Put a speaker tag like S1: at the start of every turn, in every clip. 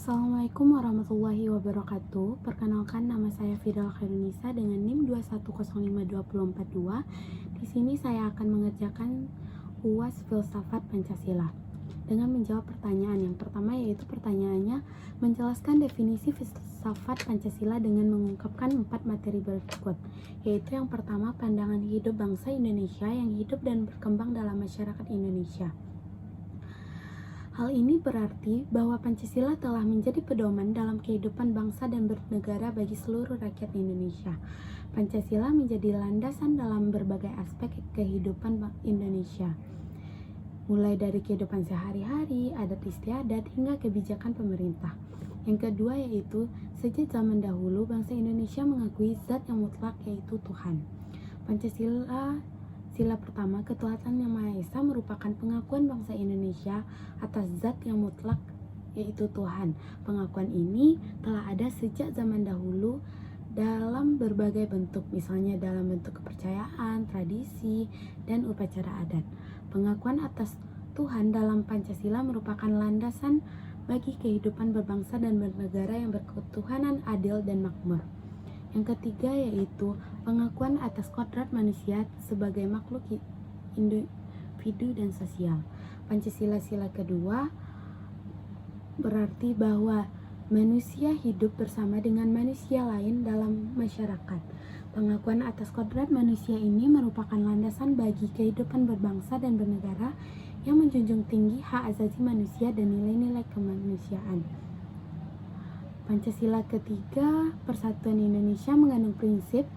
S1: Assalamualaikum warahmatullahi wabarakatuh. Perkenalkan, nama saya Fidal Khairunisa dengan NIM 2105242. Di sini saya akan mengerjakan UAS Filsafat Pancasila dengan menjawab pertanyaan. Yang pertama yaitu pertanyaannya menjelaskan definisi filsafat Pancasila dengan mengungkapkan 4 materi berikut, yaitu yang pertama pandangan hidup bangsa Indonesia yang hidup dan berkembang dalam masyarakat Indonesia. Hal ini berarti bahwa Pancasila telah menjadi pedoman dalam kehidupan bangsa dan bernegara bagi seluruh rakyat Indonesia. Pancasila menjadi landasan dalam berbagai aspek kehidupan Indonesia, mulai dari kehidupan sehari-hari, adat istiadat, hingga kebijakan pemerintah. Yang kedua yaitu, sejak zaman dahulu bangsa Indonesia mengakui zat yang mutlak yaitu Tuhan. Pancasila Sila pertama, ketuhanan Yang Maha Esa merupakan pengakuan bangsa Indonesia atas zat yang mutlak yaitu Tuhan. Pengakuan ini telah ada sejak zaman dahulu dalam berbagai bentuk, misalnya dalam bentuk kepercayaan, tradisi, dan upacara adat. Pengakuan atas Tuhan dalam Pancasila merupakan landasan bagi kehidupan berbangsa dan bernegara yang berketuhanan adil dan makmur. Yang ketiga yaitu pengakuan atas kodrat manusia sebagai makhluk individu dan sosial. Pancasila sila kedua berarti bahwa manusia hidup bersama dengan manusia lain dalam masyarakat. Pengakuan atas kodrat manusia ini merupakan landasan bagi kehidupan berbangsa dan bernegara yang menjunjung tinggi hak asasi manusia dan nilai-nilai kemanusiaan. Pancasila ketiga, Persatuan Indonesia mengandung prinsip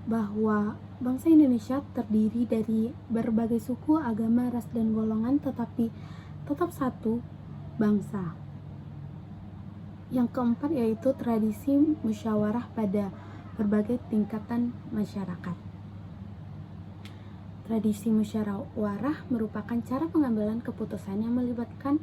S1: bahwa bangsa Indonesia terdiri dari berbagai suku, agama, ras, dan golongan, tetapi tetap satu bangsa. Yang keempat yaitu tradisi musyawarah pada berbagai tingkatan masyarakat. Tradisi musyawarah merupakan cara pengambilan keputusan yang melibatkan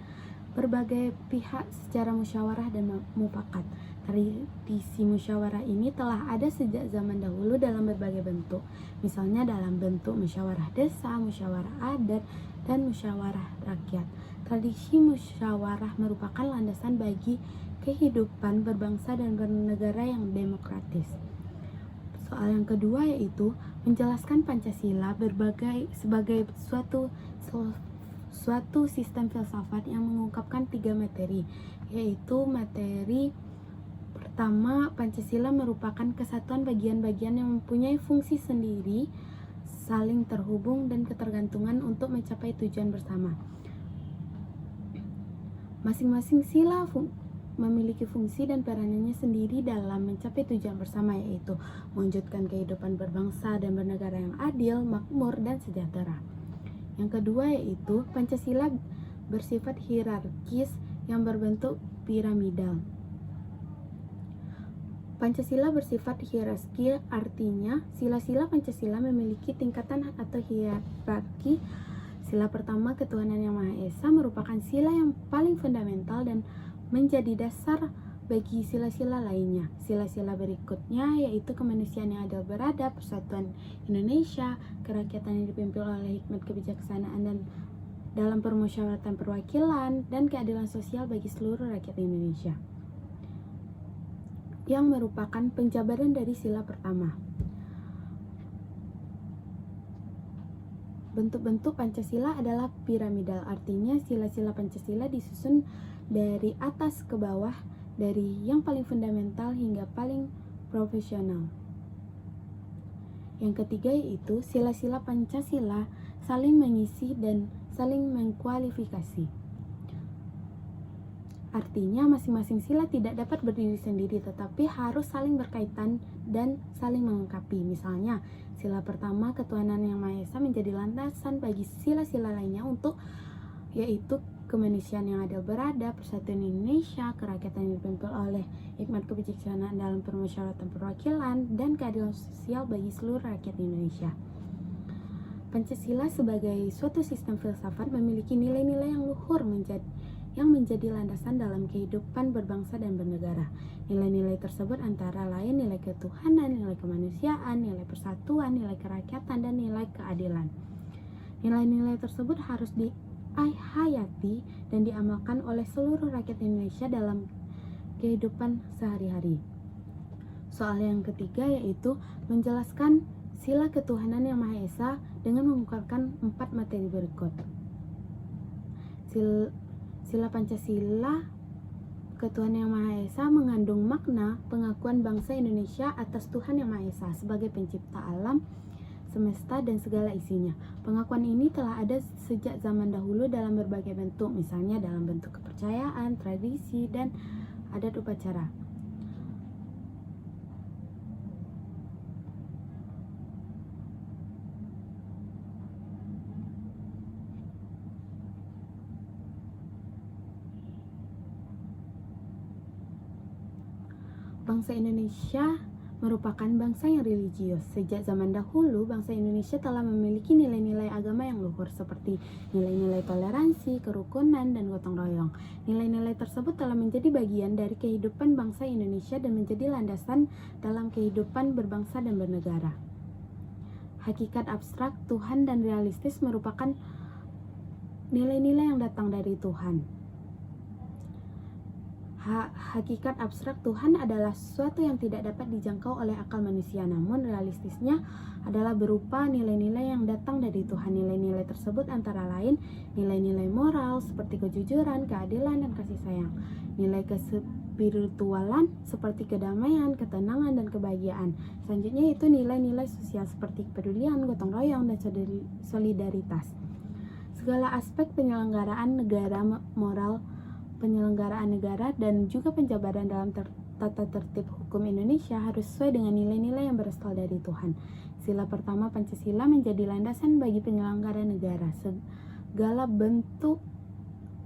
S1: berbagai pihak secara musyawarah dan mufakat. Tradisi musyawarah ini telah ada sejak zaman dahulu dalam berbagai bentuk, misalnya dalam bentuk musyawarah desa, musyawarah adat, dan musyawarah rakyat. Tradisi musyawarah merupakan landasan bagi kehidupan berbangsa dan bernegara yang demokratis. Soal yang kedua yaitu menjelaskan Pancasila sebagai suatu sistem filsafat yang mengungkapkan 3 materi, yaitu materi pertama, Pancasila merupakan kesatuan bagian-bagian yang mempunyai fungsi sendiri, saling terhubung dan ketergantungan untuk mencapai tujuan bersama. Masing-masing sila memiliki fungsi dan peranannya sendiri dalam mencapai tujuan bersama, yaitu mewujudkan kehidupan berbangsa dan bernegara yang adil, makmur, dan sejahtera. Yang kedua yaitu Pancasila bersifat hierarkis yang berbentuk piramidal. Pancasila bersifat hierarki, artinya sila-sila Pancasila memiliki tingkatan atau hierarki. Sila pertama, ketuhanan Yang Maha Esa, merupakan sila yang paling fundamental dan menjadi dasar bagi sila-sila lainnya. Sila-sila berikutnya yaitu kemanusiaan yang adil beradab, persatuan Indonesia, kerakyatan yang dipimpin oleh hikmat kebijaksanaan dan dalam permusyawaratan perwakilan, dan keadilan sosial bagi seluruh rakyat Indonesia, yang merupakan penjabaran dari sila pertama. Bentuk-bentuk Pancasila adalah piramidal, artinya sila-sila Pancasila disusun dari atas ke bawah, dari yang paling fundamental hingga paling profesional. Yang ketiga yaitu sila-sila Pancasila saling mengisi dan saling mengkualifikasi. Artinya masing-masing sila tidak dapat berdiri sendiri, tetapi harus saling berkaitan dan saling melengkapi. Misalnya, sila pertama, ketuhanan Yang Maha Esa, menjadi landasan bagi sila-sila lainnya untuk yaitu kemanusiaan yang adil beradab, persatuan Indonesia, kerakyatan yang dipimpin oleh hikmat kebijaksanaan dalam permusyawaratan perwakilan, dan keadilan sosial bagi seluruh rakyat Indonesia. Pancasila sebagai suatu sistem filsafat memiliki nilai-nilai yang luhur yang menjadi landasan dalam kehidupan berbangsa dan bernegara. Nilai-nilai tersebut antara lain nilai ketuhanan, nilai kemanusiaan, nilai persatuan, nilai kerakyatan, dan nilai keadilan. Nilai-nilai tersebut harus hayati dan diamalkan oleh seluruh rakyat Indonesia dalam kehidupan sehari-hari. Soal yang ketiga yaitu menjelaskan sila ketuhanan yang Maha Esa dengan mengungkapkan 4 materi berikut. Sila Pancasila Ketuhanan yang Maha Esa mengandung makna pengakuan bangsa Indonesia atas Tuhan yang Maha Esa sebagai pencipta alam semesta dan segala isinya. Pengakuan ini telah ada sejak zaman dahulu dalam berbagai bentuk, misalnya dalam bentuk kepercayaan, tradisi, dan adat upacara. Bangsa Indonesia merupakan bangsa yang religius. Sejak zaman dahulu, bangsa Indonesia telah memiliki nilai-nilai agama yang luhur seperti nilai-nilai toleransi, kerukunan, dan gotong royong. Nilai-nilai tersebut telah menjadi bagian dari kehidupan bangsa Indonesia dan menjadi landasan dalam kehidupan berbangsa dan bernegara. Hakikat abstrak, Tuhan, dan realistis merupakan nilai-nilai yang datang dari Tuhan. Hakikat abstrak Tuhan adalah sesuatu yang tidak dapat dijangkau oleh akal manusia, namun realistisnya adalah berupa nilai-nilai yang datang dari Tuhan. Nilai-nilai tersebut antara lain nilai-nilai moral seperti kejujuran, keadilan, dan kasih sayang. Nilai kespiritualan seperti kedamaian, ketenangan, dan kebahagiaan. Selanjutnya itu nilai-nilai sosial seperti kepedulian, gotong royong, dan solidaritas. Segala aspek penyelenggaraan negara, moral penyelenggaraan negara, dan juga penjabaran dalam tata tertib hukum Indonesia harus sesuai dengan nilai-nilai yang berasal dari Tuhan. Sila pertama Pancasila menjadi landasan bagi penyelenggaraan negara. Segala bentuk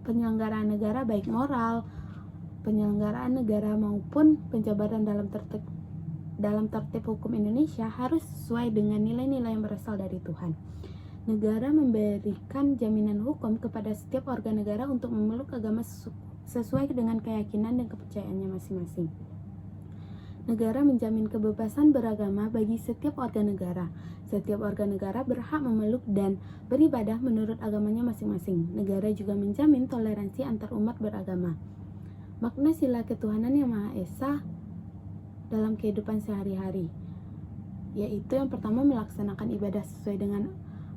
S1: penyelenggaraan negara, baik moral, penyelenggaraan negara maupun penjabaran dalam tertib hukum Indonesia harus sesuai dengan nilai-nilai yang berasal dari Tuhan. Negara memberikan jaminan hukum kepada setiap warga negara untuk memeluk agama sesuai dengan keyakinan dan kepercayaannya masing-masing. Negara menjamin kebebasan beragama bagi setiap warga negara. Setiap warga negara berhak memeluk dan beribadah menurut agamanya masing-masing. Negara juga menjamin toleransi antar umat beragama. Makna sila ketuhanan yang Maha Esa dalam kehidupan sehari-hari, yaitu yang pertama melaksanakan ibadah sesuai dengan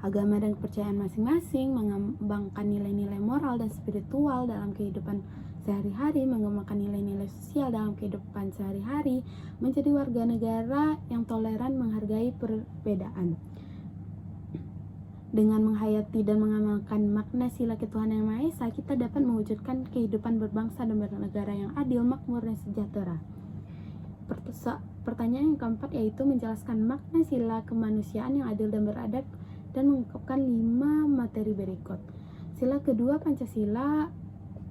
S1: agama dan kepercayaan masing-masing, mengembangkan nilai-nilai moral dan spiritual dalam kehidupan sehari-hari, mengembangkan nilai-nilai sosial dalam kehidupan sehari-hari, menjadi warga negara yang toleran, menghargai perbedaan. Dengan menghayati dan mengamalkan makna sila ketuhanan yang Maha Esa, kita dapat mewujudkan kehidupan berbangsa dan bernegara yang adil, makmur, dan sejahtera. Pertanyaan yang keempat yaitu menjelaskan makna sila kemanusiaan yang adil dan beradab dan mengungkapkan 5 materi berikut. Sila kedua Pancasila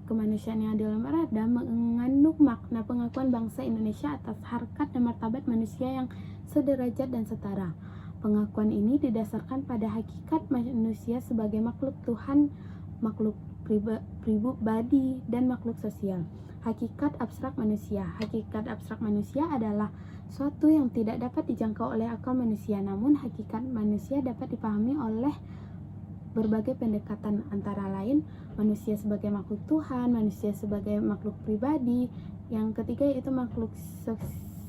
S1: kemanusiaan yang adil dan beradab mengandung makna pengakuan bangsa Indonesia atas harkat dan martabat manusia yang sederajat dan setara. Pengakuan ini didasarkan pada hakikat manusia sebagai makhluk Tuhan, makhluk pribadi, dan makhluk sosial. Hakikat abstrak manusia. Hakikat abstrak manusia adalah suatu yang tidak dapat dijangkau oleh akal manusia, namun hakikat manusia dapat dipahami oleh berbagai pendekatan, antara lain manusia sebagai makhluk Tuhan, manusia sebagai makhluk pribadi, yang ketiga yaitu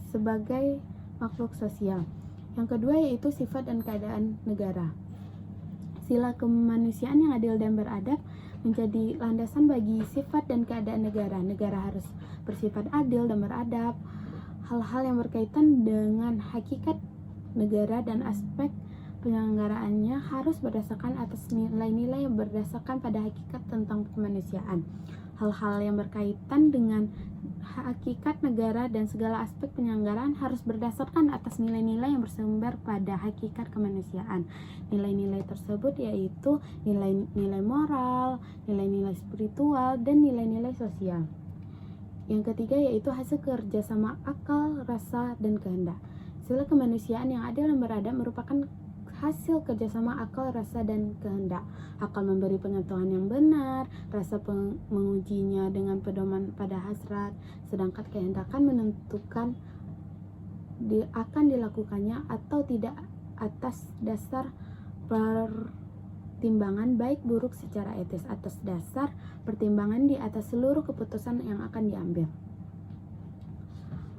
S1: sebagai makhluk sosial, yang kedua yaitu sifat dan keadaan negara. Sila kemanusiaan yang adil dan beradab menjadi landasan bagi sifat dan keadaan negara. Negara harus bersifat adil dan beradab. Hal-hal yang berkaitan dengan hakikat negara dan aspek penyelenggaraannya harus berdasarkan atas nilai-nilai yang berdasarkan pada hakikat tentang kemanusiaan. Hal-hal yang berkaitan dengan hakikat negara dan segala aspek penyelenggaraan harus berdasarkan atas nilai-nilai yang bersumber pada hakikat kemanusiaan. Nilai-nilai tersebut yaitu nilai-nilai moral, nilai-nilai spiritual, dan nilai-nilai sosial. Yang ketiga yaitu hasil kerjasama akal, rasa, dan kehendak. Sila kemanusiaan yang adil dan beradab merupakan hasil kerjasama akal, rasa, dan kehendak. Akal memberi pengetahuan yang benar, rasa mengujinya dengan pedoman pada hasrat, sedangkan kehendak menentukan akan dilakukannya atau tidak atas dasar pertimbangan baik buruk secara etis atas dasar pertimbangan di atas seluruh keputusan yang akan diambil.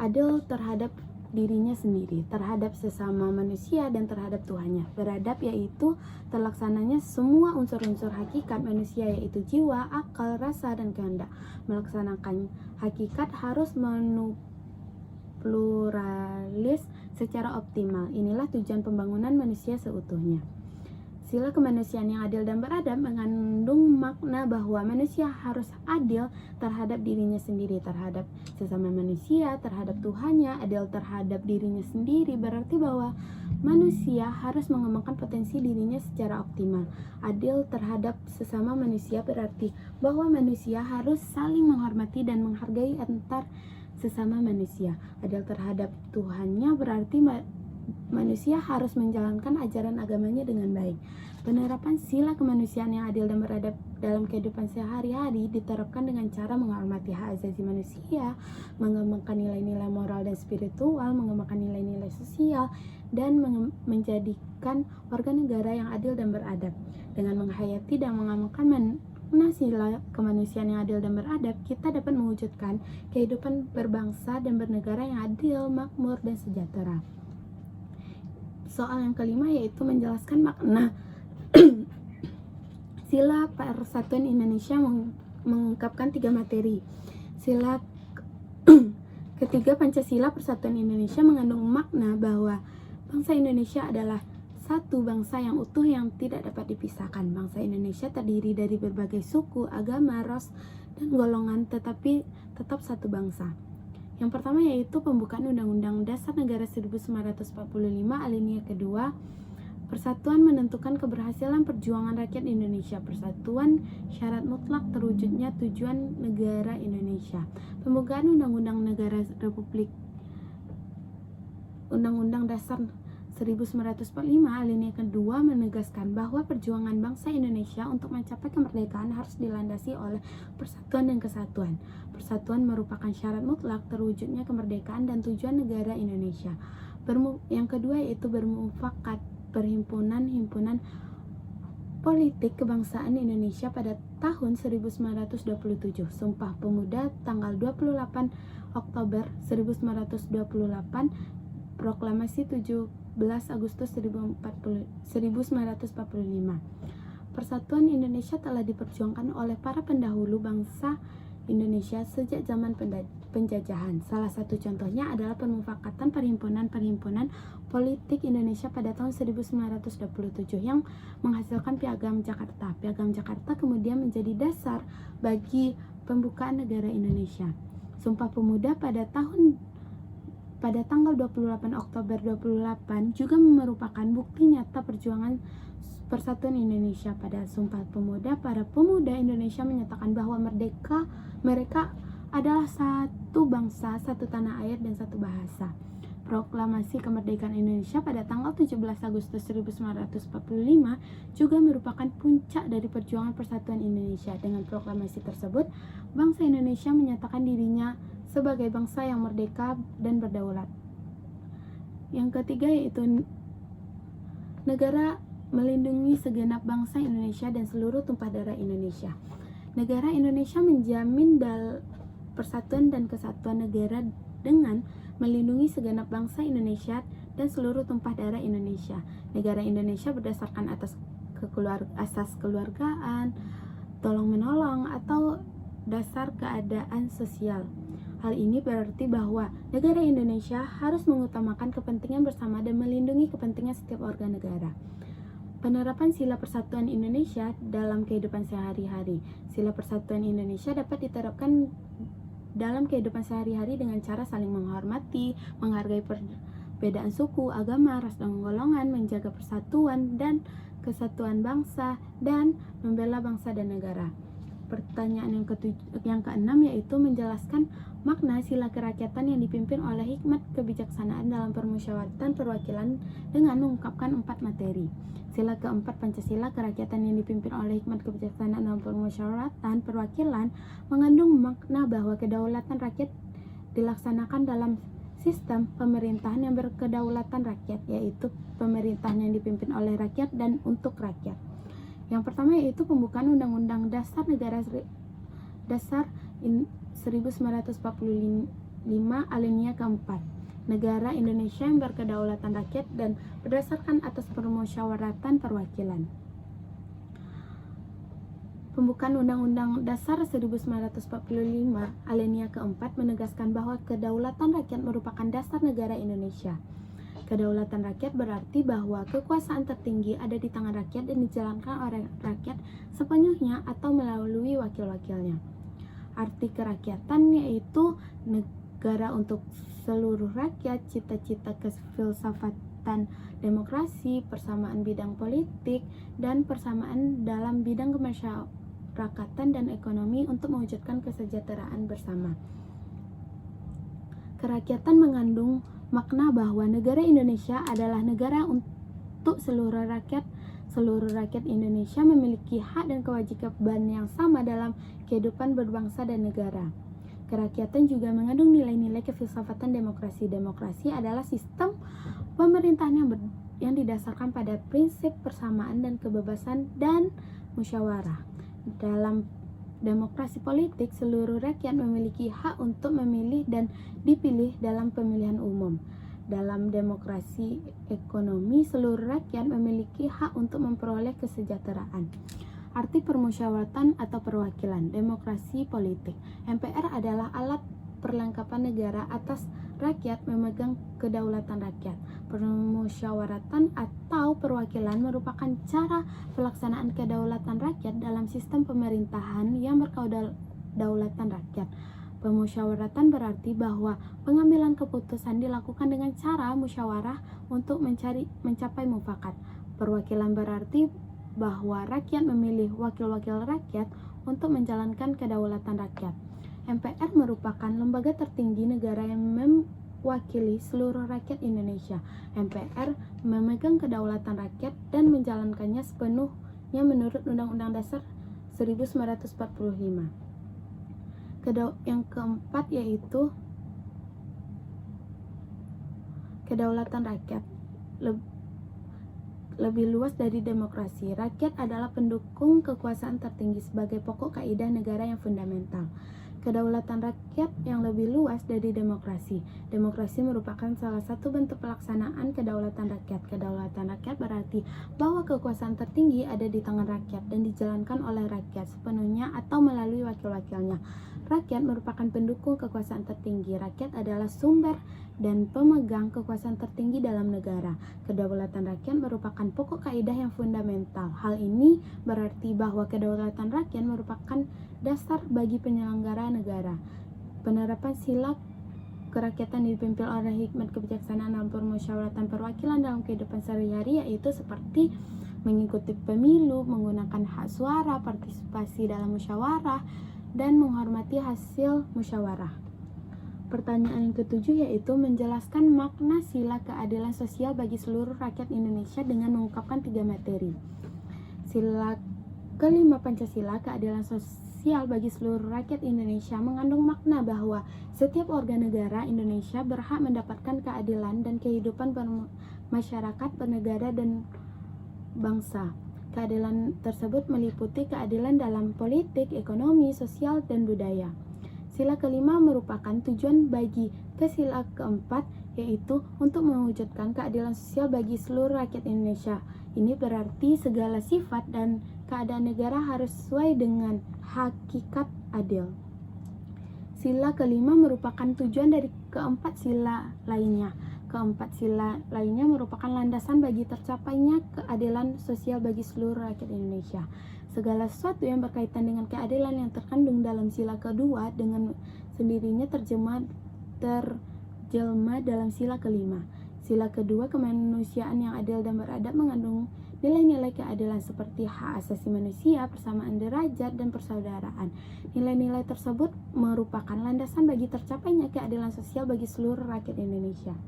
S1: Adil terhadap dirinya sendiri, terhadap sesama manusia, dan terhadap Tuhannya. Beradab yaitu terlaksananya semua unsur-unsur hakikat manusia, yaitu jiwa, akal, rasa, dan kehendak. Melaksanakan hakikat harus pluralis secara optimal. Inilah tujuan pembangunan manusia seutuhnya. Sila kemanusiaan yang adil dan beradab mengandung makna bahwa manusia harus adil terhadap dirinya sendiri, terhadap sesama manusia, terhadap Tuhannya. Adil terhadap dirinya sendiri berarti bahwa manusia harus mengembangkan potensi dirinya secara optimal. Adil terhadap sesama manusia berarti bahwa manusia harus saling menghormati dan menghargai antar sesama manusia. Adil terhadap Tuhannya berarti manusia harus menjalankan ajaran agamanya dengan baik. Penerapan sila kemanusiaan yang adil dan beradab dalam kehidupan sehari-hari diterapkan dengan cara menghormati hak asasi manusia, mengembangkan nilai-nilai moral dan spiritual, mengembangkan nilai-nilai sosial, dan menjadikan warga negara yang adil dan beradab. Dengan menghayati dan mengamalkan makna sila kemanusiaan yang adil dan beradab, kita dapat mewujudkan kehidupan berbangsa dan bernegara yang adil, makmur, dan sejahtera. Soal yang kelima yaitu menjelaskan makna sila persatuan Indonesia mengungkapkan 3 materi. Sila ketiga Pancasila Persatuan Indonesia mengandung makna bahwa bangsa Indonesia adalah satu bangsa yang utuh yang tidak dapat dipisahkan. Bangsa Indonesia terdiri dari berbagai suku, agama, ras, dan golongan, tetapi tetap satu bangsa. Yang pertama yaitu pembukaan Undang-Undang Dasar Negara 1945 alinea kedua. Persatuan menentukan keberhasilan perjuangan rakyat Indonesia. Persatuan syarat mutlak terwujudnya tujuan negara Indonesia. Pembukaan Undang-Undang Negara Republik Undang-Undang Dasar 1945 alinea kedua menegaskan bahwa perjuangan bangsa Indonesia untuk mencapai kemerdekaan harus dilandasi oleh persatuan dan kesatuan. Persatuan merupakan syarat mutlak terwujudnya kemerdekaan dan tujuan negara Indonesia. Yang kedua yaitu bermufakat Perhimpunan Politik Kebangsaan Indonesia pada tahun 1927. Sumpah Pemuda tanggal 28 Oktober 1928. Proklamasi 17 Agustus 1945. Persatuan Indonesia telah diperjuangkan oleh para pendahulu bangsa Indonesia sejak zaman penjajahan. Salah satu contohnya adalah permufakatan Perhimpunan Politik Indonesia pada tahun 1927 yang menghasilkan Piagam Jakarta. Piagam Jakarta kemudian menjadi dasar bagi pembukaan negara Indonesia. Sumpah Pemuda pada tanggal 28 Oktober 28 juga merupakan bukti nyata perjuangan persatuan Indonesia. Pada Sumpah Pemuda, para pemuda Indonesia menyatakan bahwa mereka adalah satu bangsa, satu tanah air, dan satu bahasa. Proklamasi kemerdekaan Indonesia pada tanggal 17 Agustus 1945 juga merupakan puncak dari perjuangan persatuan Indonesia. Dengan proklamasi tersebut, bangsa Indonesia menyatakan dirinya sebagai bangsa yang merdeka dan berdaulat. Yang ketiga yaitu negara melindungi segenap bangsa Indonesia dan seluruh tumpah darah Indonesia. Negara Indonesia menjamin persatuan dan kesatuan negara dengan melindungi segenap bangsa Indonesia dan seluruh tumpah darah Indonesia. Negara Indonesia berdasarkan asas keluargaan, tolong-menolong, atau dasar keadaan sosial. Hal ini berarti bahwa negara Indonesia harus mengutamakan kepentingan bersama dan melindungi kepentingan setiap warga negara. Penerapan sila persatuan Indonesia dalam kehidupan sehari-hari. Sila persatuan Indonesia dapat diterapkan dalam kehidupan sehari-hari dengan cara saling menghormati, menghargai perbedaan suku, agama, ras, dan golongan, menjaga persatuan dan kesatuan bangsa, dan membela bangsa dan negara. Pertanyaan yang keenam yaitu menjelaskan makna sila kerakyatan yang dipimpin oleh hikmat kebijaksanaan dalam permusyawaratan perwakilan dengan mengungkapkan 4 materi. Sila keempat Pancasila kerakyatan yang dipimpin oleh hikmat kebijaksanaan dalam permusyawaratan perwakilan mengandung makna bahwa kedaulatan rakyat dilaksanakan dalam sistem pemerintahan yang berkedaulatan rakyat, yaitu pemerintahan yang dipimpin oleh rakyat dan untuk rakyat. Yang pertama yaitu pembukaan Undang-Undang Dasar Negara Dasar 1945 alinea keempat. Negara Indonesia yang berkedaulatan rakyat dan berdasarkan atas permusyawaratan perwakilan. Pembukaan Undang-Undang Dasar 1945 alinea keempat menegaskan bahwa kedaulatan rakyat merupakan dasar negara Indonesia. Kedaulatan rakyat berarti bahwa kekuasaan tertinggi ada di tangan rakyat dan dijalankan oleh rakyat sepenuhnya atau melalui wakil-wakilnya. Arti kerakyatan yaitu negara untuk seluruh rakyat, cita-cita kefilsafatan demokrasi, persamaan bidang politik, dan persamaan dalam bidang kemasyarakatan dan ekonomi untuk mewujudkan kesejahteraan bersama. Kerakyatan mengandung makna bahwa negara Indonesia adalah negara untuk seluruh rakyat. Seluruh rakyat Indonesia memiliki hak dan kewajiban yang sama dalam kehidupan berbangsa dan negara. Kerakyatan juga mengandung nilai-nilai kefilsafatan demokrasi. Demokrasi adalah sistem pemerintahan yang didasarkan pada prinsip persamaan dan kebebasan dan musyawarah. Dalam demokrasi politik, seluruh rakyat memiliki hak untuk memilih dan dipilih dalam pemilihan umum. Dalam demokrasi ekonomi, seluruh rakyat memiliki hak untuk memperoleh kesejahteraan. Arti permusyawaratan atau perwakilan demokrasi politik. MPR adalah alat perlengkapan negara atas rakyat memegang kedaulatan rakyat. Permusyawaratan atau perwakilan merupakan cara pelaksanaan kedaulatan rakyat dalam sistem pemerintahan yang berkedaulatan rakyat. Pemusyawaratan berarti bahwa pengambilan keputusan dilakukan dengan cara musyawarah untuk mencapai mufakat. Perwakilan berarti bahwa rakyat memilih wakil-wakil rakyat untuk menjalankan kedaulatan rakyat. MPR merupakan lembaga tertinggi negara yang mewakili seluruh rakyat Indonesia. MPR memegang kedaulatan rakyat dan menjalankannya sepenuhnya menurut Undang-Undang Dasar 1945. Yang keempat yaitu kedaulatan rakyat. Lebih luas dari demokrasi, rakyat adalah pendukung kekuasaan tertinggi sebagai pokok kaidah negara yang fundamental. Kedaulatan rakyat yang lebih luas dari demokrasi. Demokrasi merupakan salah satu bentuk pelaksanaan kedaulatan rakyat. Kedaulatan rakyat berarti bahwa kekuasaan tertinggi ada di tangan rakyat dan dijalankan oleh rakyat sepenuhnya atau melalui wakil-wakilnya. Rakyat merupakan pendukung kekuasaan tertinggi. Rakyat adalah sumber dan pemegang kekuasaan tertinggi dalam negara. Kedaulatan rakyat merupakan pokok kaidah yang fundamental. Hal ini berarti bahwa kedaulatan rakyat merupakan dasar bagi penyelenggara negara. Penerapan sila kerakyatan dipimpin oleh hikmat kebijaksanaan dalam permusyawaratan perwakilan dalam kehidupan sehari-hari, yaitu seperti mengikuti pemilu, menggunakan hak suara, partisipasi dalam musyawarah, dan menghormati hasil musyawarah. Pertanyaan yang ketujuh yaitu menjelaskan makna sila keadilan sosial bagi seluruh rakyat Indonesia dengan mengungkapkan 3 materi. Sila kelima Pancasila, keadilan sosial bagi seluruh rakyat Indonesia, mengandung makna bahwa setiap warga negara Indonesia berhak mendapatkan keadilan dan kehidupan bermasyarakat, bernegara, dan bangsa. Keadilan tersebut meliputi keadilan dalam politik, ekonomi, sosial, dan budaya. Sila kelima merupakan tujuan bagi sila keempat, yaitu untuk mewujudkan keadilan sosial bagi seluruh rakyat Indonesia. Ini berarti segala sifat dan keadaan negara harus sesuai dengan hakikat adil. Sila kelima merupakan tujuan dari keempat sila lainnya. Keempat sila lainnya merupakan landasan bagi tercapainya keadilan sosial bagi seluruh rakyat Indonesia. Segala sesuatu yang berkaitan dengan keadilan yang terkandung dalam sila kedua dengan sendirinya terjelma dalam sila kelima. Sila kedua, kemanusiaan yang adil dan beradab, mengandung nilai-nilai keadilan seperti hak asasi manusia, persamaan derajat, dan persaudaraan. Nilai-nilai tersebut merupakan landasan bagi tercapainya keadilan sosial bagi seluruh rakyat Indonesia.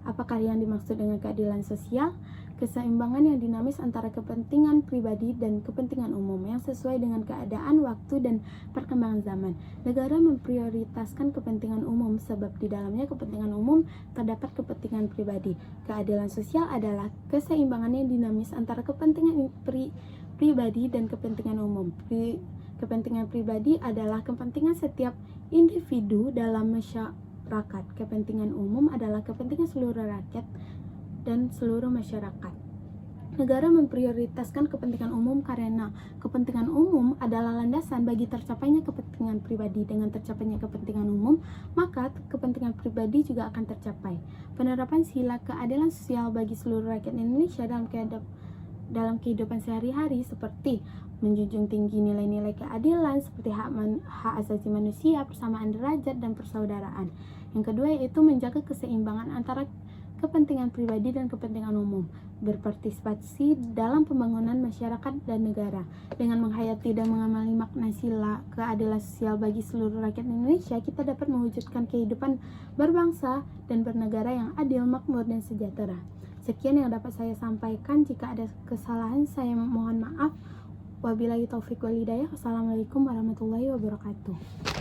S1: Apakah yang dimaksud dengan keadilan sosial? Keseimbangan yang dinamis antara kepentingan pribadi dan kepentingan umum yang sesuai dengan keadaan, waktu, dan perkembangan zaman. Negara memprioritaskan kepentingan umum sebab di dalamnya kepentingan umum terdapat kepentingan pribadi. Keadilan sosial adalah keseimbangan yang dinamis antara kepentingan pribadi dan kepentingan umum. Kepentingan pribadi adalah kepentingan setiap individu dalam masyarakat. Kepentingan umum adalah kepentingan seluruh rakyat dan seluruh masyarakat. Negara memprioritaskan kepentingan umum karena kepentingan umum adalah landasan bagi tercapainya kepentingan pribadi. Dengan tercapainya kepentingan umum, maka kepentingan pribadi juga akan tercapai. Penerapan sila keadilan sosial bagi seluruh rakyat Indonesia dalam kehidupan sehari-hari seperti menjunjung tinggi nilai-nilai keadilan seperti hak asasi manusia, persamaan derajat, dan persaudaraan. Yang kedua yaitu menjaga keseimbangan antara kepentingan pribadi dan kepentingan umum, berpartisipasi dalam pembangunan masyarakat dan negara. Dengan menghayati dan mengamali makna sila keadilan sosial bagi seluruh rakyat Indonesia, kita dapat mewujudkan kehidupan berbangsa dan bernegara yang adil, makmur, dan sejahtera. Sekian yang dapat saya sampaikan. Jika ada kesalahan, saya mohon maaf. Wabillahi taufiq wal hidayah. Wassalamualaikum warahmatullahi wabarakatuh.